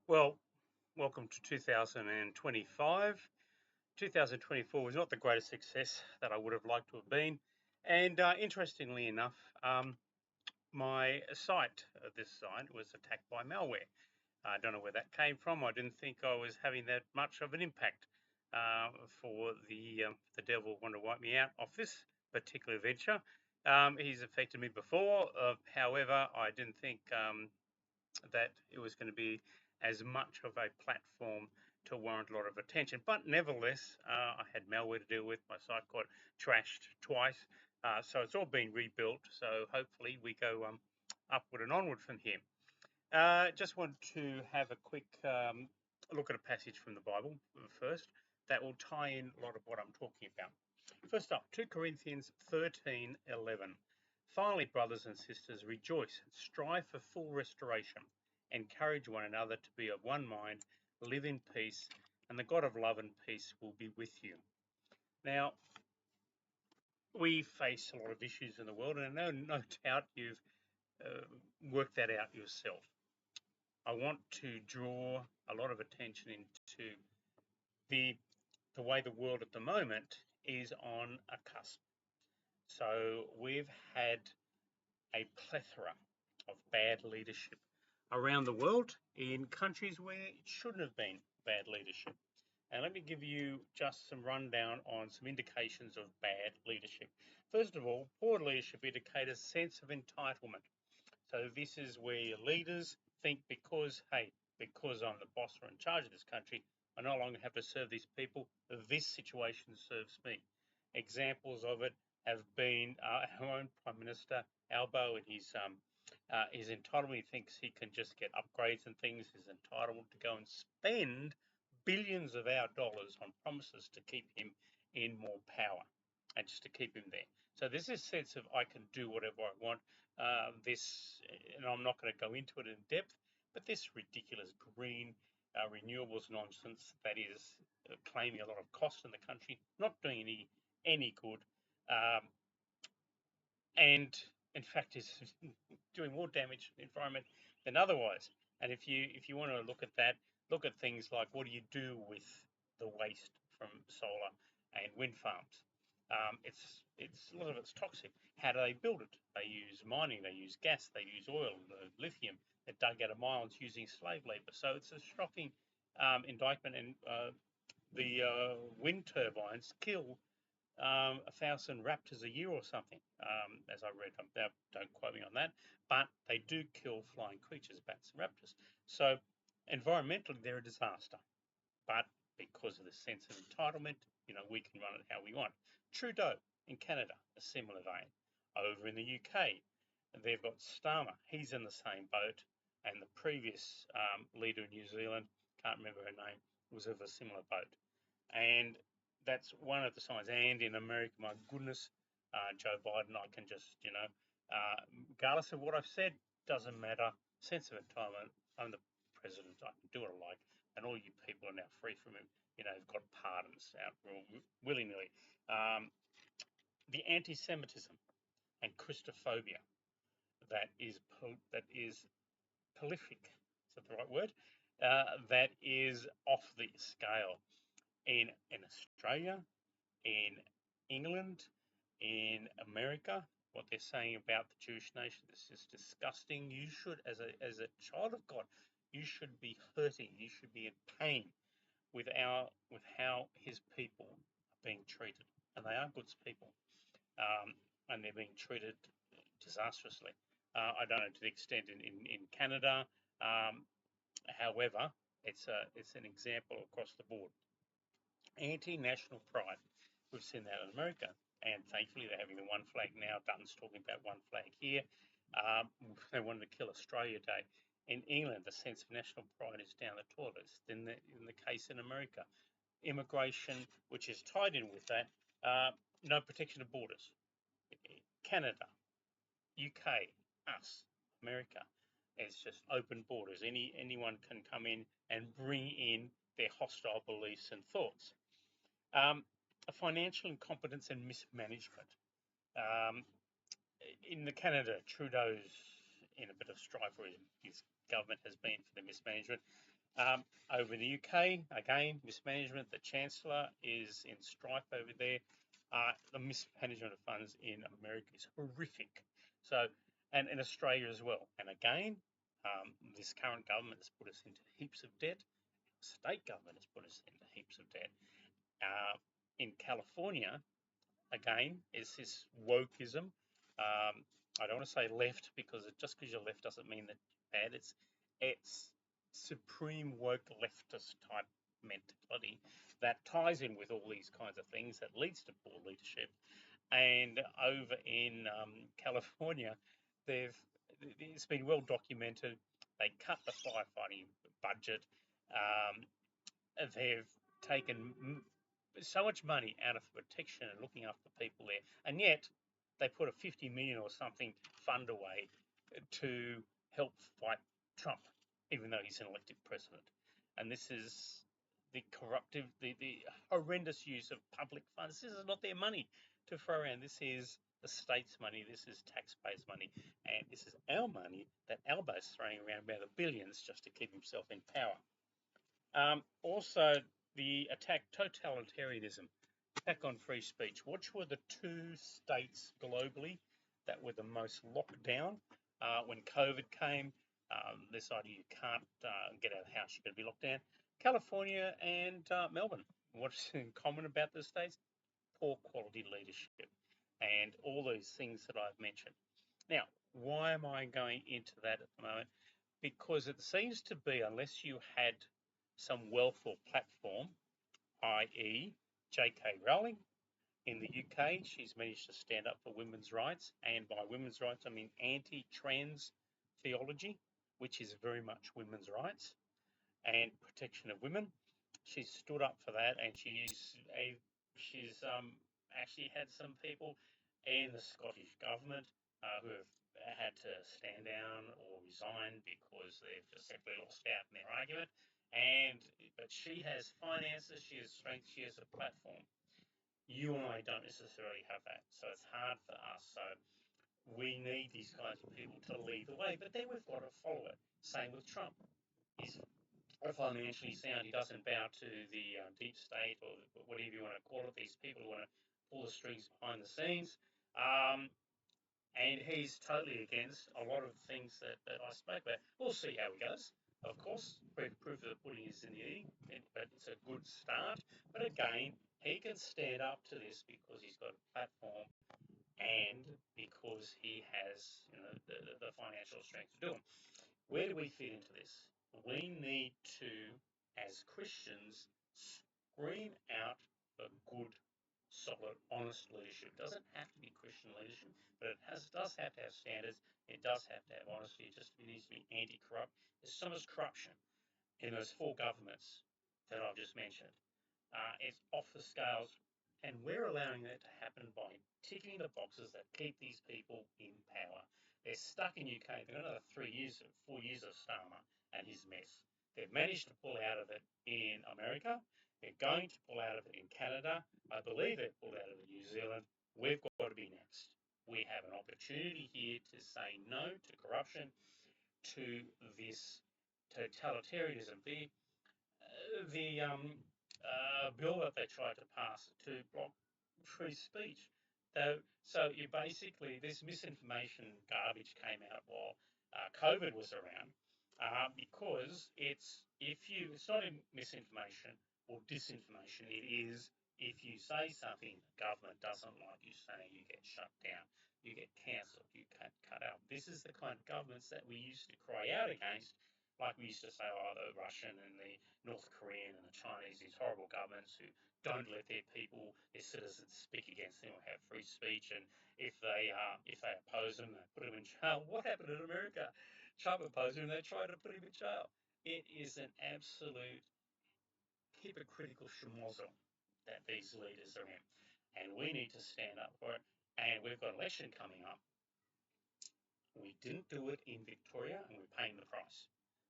Well, welcome to 2025. 2024 was not the greatest success that I would have liked to have been. And interestingly enough, my site, this site, was attacked by malware. I don't know where that came from. I didn't think I was having that much of an impact for the devil wanting to wipe me out of this particular venture. He's affected me before. However, I didn't think that it was going to be as much of a platform to warrant a lot of attention. But nevertheless, I had malware to deal with. My site got trashed twice. So it's all been rebuilt. So hopefully we go upward and onward from here. Just want to have a quick look at a passage from the Bible first that will tie in a lot of what I'm talking about. First up, 2 Corinthians 13:11. Finally, brothers and sisters, rejoice, strive for full restoration, encourage one another to be of one mind, live in peace, and the God of love and peace will be with you. Now, we face a lot of issues in the world, and no doubt you've worked that out yourself. I want to draw a lot of attention into the way the world at the moment is on a cusp. So we've had a plethora of bad leadership around the world in countries where it shouldn't have been bad leadership. And let me give you just some rundown on some indications of bad leadership. First of all, poor leadership indicates a sense of entitlement. So this is where leaders think because I'm the boss or in charge of this country, I no longer have to serve these people. This situation serves me. Examples of it have been our own Prime Minister Albo and his entitlement. He thinks he can just get upgrades and things. His entitlement to go and spend billions of our dollars on promises to keep him in more power and just to keep him there. So there's this sense of I can do whatever I want. And I'm not going to go into it in depth, but this ridiculous green renewables nonsense that is claiming a lot of cost in the country, not doing any good, um, and in fact is doing more damage to the environment than otherwise. And if you want to look at that, look at things like what do you do with the waste from solar and wind farms? It's a lot of it's toxic. How do they build it? They use mining, they use gas, they use oil, lithium that dug out of mines using slave labor. So it's a shocking indictment, and the wind turbines kill 1,000 raptors a year or something, as I read. Don't quote me on that, but they do kill flying creatures, bats and raptors. So environmentally, they're a disaster. But because of the sense of entitlement, we can run it how we want. Trudeau in Canada, a similar vein. Over in the UK, they've got Starmer. He's in the same boat. And the previous leader in New Zealand, can't remember her name, was of a similar boat. And that's one of the signs. And in America, my goodness, Joe Biden, I can just, regardless of what I've said, doesn't matter. Sense of entitlement. I'm the president. I can do what I like. And all you people are now free from him. Have got pardons out willy nilly. The anti-Semitism and Christophobia that is prolific. Is that the right word? That is off the scale in Australia, in England, in America. What they're saying about the Jewish nation, this is disgusting. You should, as a child of God, you should be hurting. You should be in pain with how his people are being treated, and they are God's people, and they're being treated disastrously. I don't know to the extent in Canada. However, it's an example across the board. Anti-national pride. We've seen that in America, and thankfully they're having the one flag now. Dutton's talking about one flag here. They wanted to kill Australia Day. In England, the sense of national pride is down the toilets. In the case in America, immigration, which is tied in with that, no protection of borders. Canada, UK, us, America, it's just open borders. Anyone can come in and bring in their hostile beliefs and thoughts. Financial incompetence and mismanagement. Um, in the Canada, Trudeau's in a bit of strife, or his government has been for the mismanagement. Over in the UK, again, mismanagement. The Chancellor is in strife over there. The mismanagement of funds in America is horrific. So, and in Australia as well. And again, this current government has put us into heaps of debt. State government has put us into heaps of debt. In California, again, is this wokeism. I don't want to say left because just because you're left doesn't mean that bad. It's supreme woke leftist type mentality that ties in with all these kinds of things that leads to poor leadership. And over in California, they've it's been well documented. They cut the firefighting budget. Um, they've taken so much money out of the protection and looking after people there, and yet they put a 50 million or something fund away to help fight Trump, even though he's an elected president. And this is the corruptive, the horrendous use of public funds. This is not their money to throw around. This is the state's money. This is taxpayers' money, and this is our money that Albo's throwing around by the billions just to keep himself in power. Also, the attack totalitarianism, attack on free speech. Which were the two states globally that were the most locked down when COVID came? This idea you can't get out of the house, you're going to be locked down. California and Melbourne. What's in common about the states? Poor quality leadership and all those things that I've mentioned. Now, why am I going into that at the moment? Because it seems to be, unless you had some wealth or platform, i.e., J.K. Rowling in the UK, she's managed to stand up for women's rights, and by women's rights, I mean anti-trans theology, which is very much women's rights and protection of women. She's stood up for that, and she's actually had some people in the Scottish government who have had to stand down or resign because they've just simply lost out in their argument. But she has finances, she has strength, she has a platform. You and I don't necessarily have that, so it's hard for us. So we need these kinds of people to lead the way, but then we've got to follow it. Same with Trump. He's financially sound. He doesn't bow to the deep state or whatever you want to call it. These people who want to pull the strings behind the scenes. And he's totally against a lot of the things that I spoke about. We'll see how he goes. Of course, proof of the pudding is in the eating, but it's a good start. But again, he can stand up to this because he's got a platform and because he has the financial strength to do it. Where do we fit into this? We need to, as Christians, scream out for good, solid, honest leadership. It doesn't have to be Christian leadership, but it does have to have standards. It does have to have honesty. It needs to be anti-corrupt. There's so much corruption in those four governments that I've just mentioned. It's off the scales, and we're allowing that to happen by ticking the boxes that keep these people in power. They're stuck in UK. They've got another 4 years of Starmer and his mess. They've managed to pull out of it in America. They're going to pull out of it in Canada. I believe they've pulled out of it in New Zealand. We've got to be next. We have an opportunity here to say no to corruption, to this totalitarianism. The bill that they tried to pass to block free speech. So you basically, this misinformation garbage came out while COVID was around, because it's not misinformation or disinformation. It is if you say something the government doesn't like you saying, you get shut down, you get cancelled, you get cut out. This is the kind of governments that we used to cry out against, like we used to say, oh, the Russian and the North Korean and the Chinese, these horrible governments who don't let their people, their citizens, speak against them or have free speech, and if they oppose them, they put them in jail. What happened in America? Trump opposed him, and they tried to put him in jail. It is an absolute hypocritical schmozzle that these leaders are in, and we need to stand up for it. And we've got an election coming up. We didn't do it in Victoria, and we're paying the price.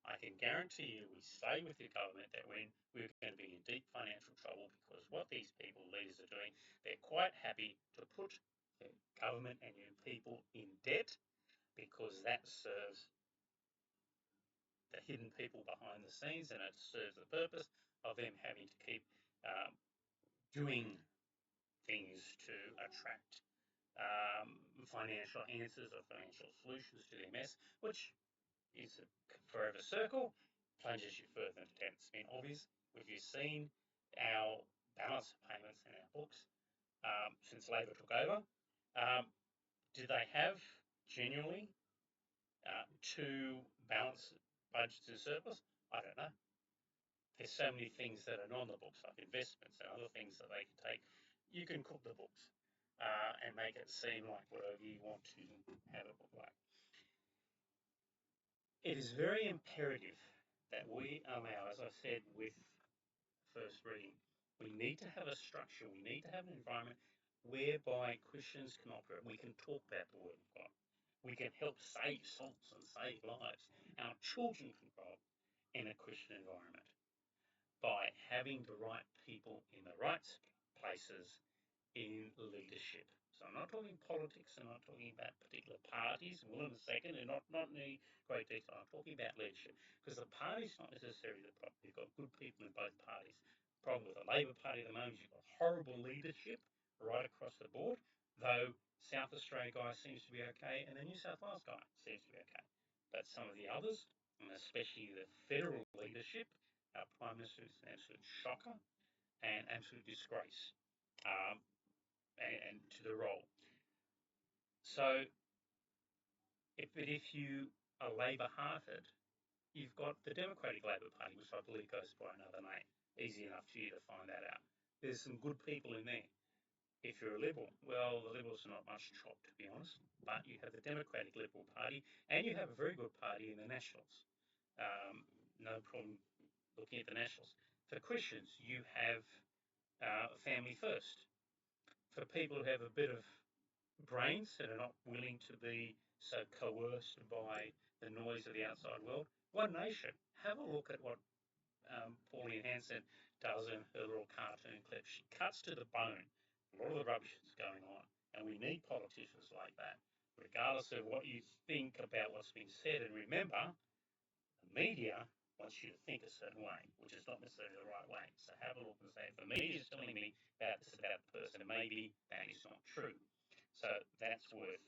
I can guarantee you, we stay with the government, that we're going to be in deep financial trouble, because what these people, leaders, are doing, they're quite happy to put the government and your people in debt, because that serves the hidden people behind the scenes, and it serves the purpose of them having to keep doing things to attract financial answers or financial solutions to their mess, which is a forever circle, plunges you further into debt. It's been obvious. If you've seen our balance of payments in our books since Labor took over, do they have genuinely two balanced budgets in surplus? I don't know. There's so many things that are not on the books, like investments and other things that they can take. You can cook the books and make it seem like whatever you want to have it look like. It is very imperative that we allow, as I said with first reading, we need to have a structure, we need to have an environment whereby Christians can operate. We can talk about the Word of God. We can help save souls and save lives. Our children can grow up in a Christian environment by having the right people in the right places in leadership. So I'm not talking politics, I'm not talking about particular parties, and we'll in a second, and not in any great detail. I'm talking about leadership, because the party's not necessarily the problem. You've got good people in both parties. The problem with the Labor Party at the moment is you've got horrible leadership right across the board, though South Australia guy seems to be okay, and the New South Wales guy seems to be okay. But some of the others, and especially the federal leadership, our Prime Minister is an absolute shocker and absolute disgrace. And to the role. So, if you are Labor-hearted, you've got the Democratic Labor Party, which I believe goes by another name. Easy enough for you to find that out. There's some good people in there. If you're a Liberal, well, the Liberals are not much chop, to be honest, but you have the Democratic Liberal Party, and you have a very good party in the Nationals. No problem looking at the Nationals. For Christians, you have Family First. For people who have a bit of brains and are not willing to be so coerced by the noise of the outside world, One Nation. Have a look at what Pauline Hanson does in her little cartoon clip. She cuts to the bone a lot of the rubbish that's going on, and we need politicians like that, regardless of what you think about what's been said. And remember, the media wants you to think a certain way, which is not necessarily the right way. So have a look and say, if the media is telling me about this about the person, maybe that is not true. So that's worth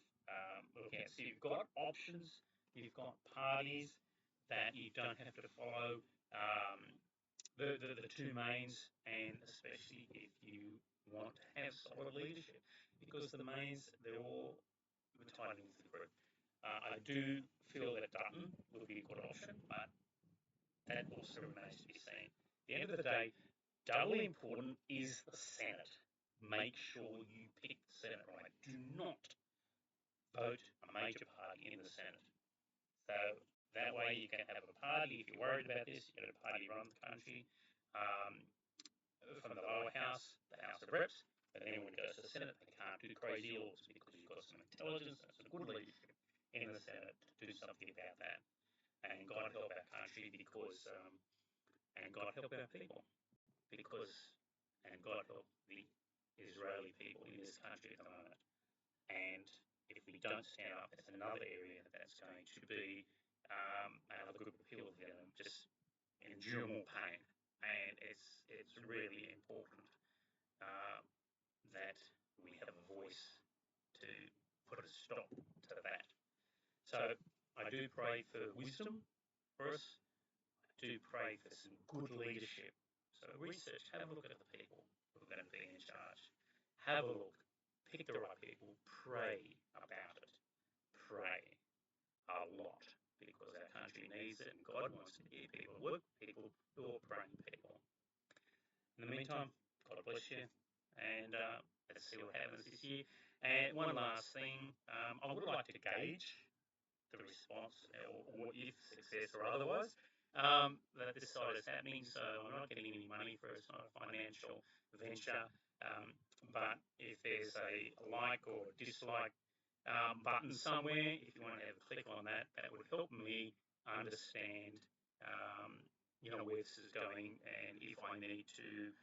looking at. So you've got options, you've got parties that you don't have to follow the two mains, and especially if you want to have solid leadership, because the mains, they're all tied in with the group. I do feel that Dutton would be a good option, but that also remains to be seen. At the end of the day, doubly important is the Senate. Make sure you pick the Senate right. Do not vote a major party in the Senate. So that way you can have a party, if you're worried about this, you get a party run the country from the lower house, the House of Reps, but then when it goes to the Senate, they can't do crazy laws because you've got some intelligence and some good leadership in the Senate to do something about that. And God help our country because, and God help our people because, and God help the Israeli people in this country at the moment. And if we don't stand up, that's another area that's going to be another group of people that are going to just endure more pain. And it's really important that we have a voice to put a stop to that. So I do pray for wisdom for us. I do pray for some good leadership. So research, have a look at the people who are going to be in charge. Have a look, pick the right people, pray about it. Pray a lot because our country needs it and God wants to hear people, work people who are praying people. In the meantime, God bless you, and let's see what happens this year. And one last thing, I would like to gauge the response, or if success or otherwise, that this side is happening. So I'm not getting any money for it. It's not a financial venture. But if there's a like or dislike button somewhere, if you want to have a click on that, that would help me understand, where this is going and if I need to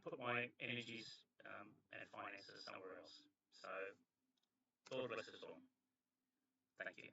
put my energies and finances somewhere else. So, Lord bless us all. Thank you.